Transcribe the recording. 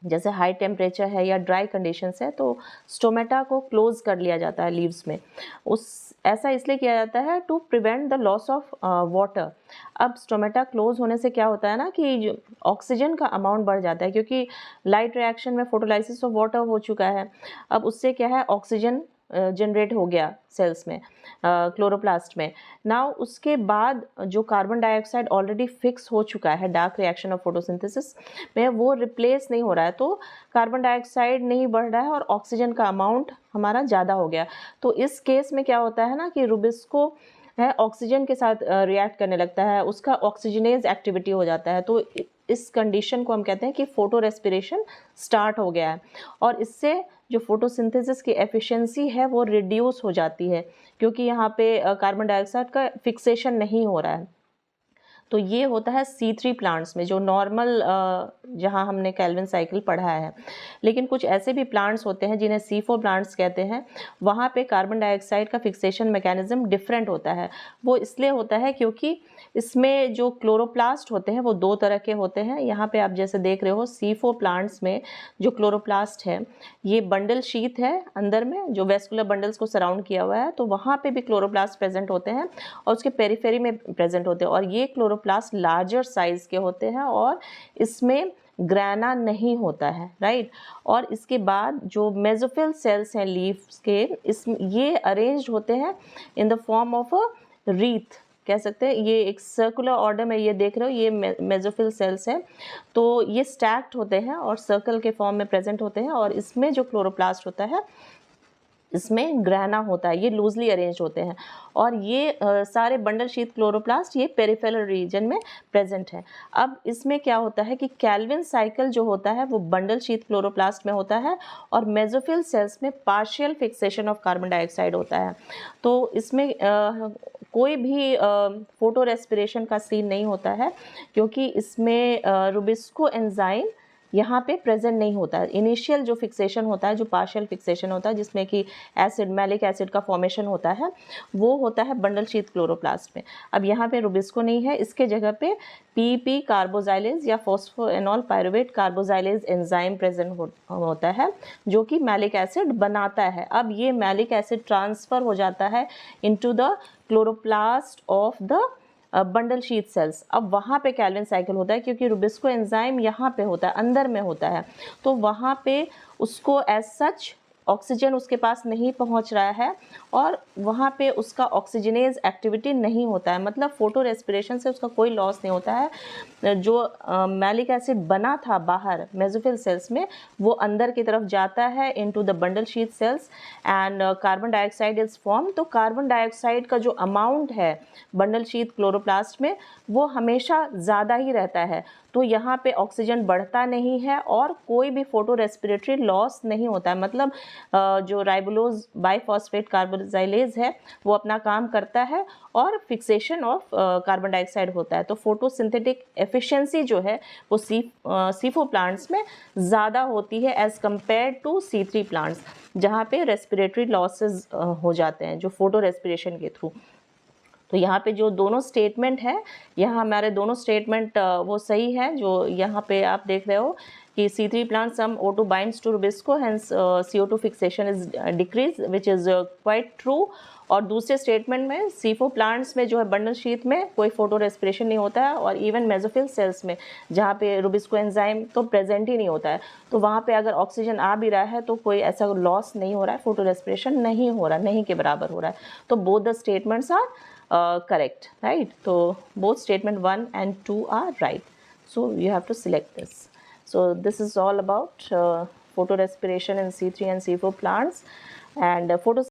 जैसे high temperature है या ड्राई कंडीशंस है तो स्टोमेटा को क्लोज कर लिया जाता है लीव्स में। ऐसा इसलिए किया जाता है to prevent the loss of water. अब स्टोमेटा क्लोज होने से क्या होता है ना कि जो ऑक्सीजन का अमाउंट बढ़ जाता है, क्योंकि लाइट रिएक्शन में फोटोलाइसिस ऑफ वाटर हो चुका है। अब उससे क्या है, ऑक्सीजन जनरेट हो गया सेल्स में, क्लोरोप्लास्ट में। नाउ उसके बाद जो कार्बन डाइऑक्साइड ऑलरेडी फिक्स हो चुका है डार्क रिएक्शन ऑफ फोटोसिंथेसिस में, वो रिप्लेस नहीं हो रहा है, तो कार्बन डाइऑक्साइड नहीं बढ़ रहा है और ऑक्सीजन का अमाउंट हमारा ज़्यादा हो गया। तो इस केस में क्या होता है ना कि रुबिस्को है ऑक्सीजन के साथ रिएक्ट करने लगता है, उसका ऑक्सीजनेज एक्टिविटी हो जाता है। तो इस कंडीशन को हम कहते हैं कि फोटो रेस्पिरेशन स्टार्ट हो गया है, और इससे जो फोटोसिंथेसिस की एफिशिएंसी है वो रिड्यूस हो जाती है, क्योंकि यहाँ पे कार्बन डाइऑक्साइड का फिक्सेशन नहीं हो रहा है। तो ये होता है C3 प्लांट्स में, जो नॉर्मल जहाँ हमने केल्विन साइकिल पढ़ा है। लेकिन कुछ ऐसे भी प्लांट्स होते हैं जिन्हें C4 प्लांट्स कहते हैं, वहाँ पे कार्बन डाइऑक्साइड का फिक्सेशन मैकेनिज्म डिफरेंट होता है। वो इसलिए होता है क्योंकि इसमें जो क्लोरोप्लास्ट होते हैं वो दो तरह के होते हैं। यहाँ पे आप जैसे देख रहे हो C4 प्लांट्स में जो क्लोरोप्लास्ट है, ये बंडल शीथ है अंदर में जो वेस्कुलर बंडल्स को सराउंड किया हुआ है, तो वहाँ पे भी क्लोरोप्लास्ट प्रेजेंट होते हैं और उसके पेरिफेरी में प्रेजेंट होते हैं। और ये क्लोरोप्लास्ट लार्जर साइज के होते हैं और इसमें ग्रैना नहीं होता है, राइट। और इसके बाद जो मेसोफिल सेल्स हैं लीव्स के, ये अरेंज्ड होते हैं in the form of a wreath, कह सकते हैं। ये एक सर्कुलर ऑर्डर में ये देख रहे हो, ये मेसोफिल सेल्स हैं, तो ये स्टैक्ड होते हैं और सर्कल के फॉर्म में प्रेजेंट होते हैं। और इसमें जो क्लोरोप्लास्ट होता है इसमें ग्रैना होता है, ये लूजली अरेंज होते हैं। और ये सारे बंडल शीथ क्लोरोप्लास्ट ये पेरिफेरल रीजन में प्रेजेंट है। अब इसमें क्या होता है कि केल्विन साइकिल जो होता है वो बंडल शीथ क्लोरोप्लास्ट में होता है और मेसोफिल सेल्स में partial fixation of carbon dioxide होता है। तो इसमें कोई भी फोटो रेस्पिरेशन का सीन नहीं होता है, क्योंकि इसमें रुबिस्को एंजाइम यहाँ पे प्रेजेंट नहीं होता है। इनिशियल जो फिक्सेशन होता है, जो पार्शियल फिक्सेशन होता है, जिसमें कि एसिड, मैलिक एसिड का फॉर्मेशन होता है, वो होता है बंडल शीथ क्लोरोप्लास्ट में। अब यहाँ पे रुबिस्को नहीं है, इसके जगह पे पीपी कार्बोजाइलेज या फॉस्फोएनॉल पायरुवेट कार्बोजाइलेज एंजाइम प्रेजेंट होता है, जो कि मैलिक एसिड बनाता है। अब ये मैलिक एसिड ट्रांसफ़र हो जाता है into the chloroplast of the bundle sheath sales. अब वहाँ पे केल्विन साइकिल होता है, क्योंकि रुबिस्को एंजाइम यहाँ पे होता है, अंदर में होता है, तो वहाँ पे उसको एज सच ऑक्सीजन उसके पास नहीं पहुंच रहा है और वहाँ पे उसका ऑक्सीजनेज एक्टिविटी नहीं होता है, मतलब फोटो रेस्पिरेशन से उसका कोई लॉस नहीं होता है। जो मैलिक एसिड बना था बाहर मेसोफिल सेल्स में, वो अंदर की तरफ जाता है into the bundle sheath sales and carbon dioxide is form. तो कार्बन डाइऑक्साइड का जो अमाउंट है बंडल शीथ क्लोरोप्लास्ट में वो हमेशा ज़्यादा ही रहता है, तो यहाँ पे ऑक्सीजन बढ़ता नहीं है और कोई भी फोटो रेस्पिरेटरी लॉस नहीं होता है। मतलब जो राइबोलोज बाइफॉस्फेट कार्बोजाइलेज है वो अपना काम करता है और फिक्सेशन ऑफ कार्बन डाइऑक्साइड होता है। तो फोटोसिंथेटिक एफिशिएंसी जो है वो C4 प्लांट्स में ज़्यादा होती है as compare to C3 plants, जहाँ पे रेस्पिरेटरी लॉसेज हो जाते हैं जो फोटो रेस्पिरेशन के थ्रू। तो यहाँ पे जो दोनों स्टेटमेंट है, यहाँ हमारे दोनों स्टेटमेंट वो सही है। जो यहाँ पे आप देख रहे हो कि C3 plant some O2 binds to rubisco, hence CO2 fixation is decreased, which is quite true। और दूसरे स्टेटमेंट में C4 प्लांट्स में जो है बंडल शीथ में कोई फोटो रेस्पिरेशन नहीं होता है, और इवन मेसोफिल सेल्स में जहाँ पे रुबिस्को एंजाइम तो प्रेजेंट ही नहीं होता है, तो वहाँ पे अगर ऑक्सीजन आ भी रहा है तो कोई ऐसा लॉस नहीं हो रहा है, फोटो रेस्पिरेशन नहीं हो रहा है, नहीं के बराबर हो रहा है। तो both the statements are correct, right? So both statement 1 and 2 are right, so you have to select this. So this is all about photorespiration in C3 and C4 plants and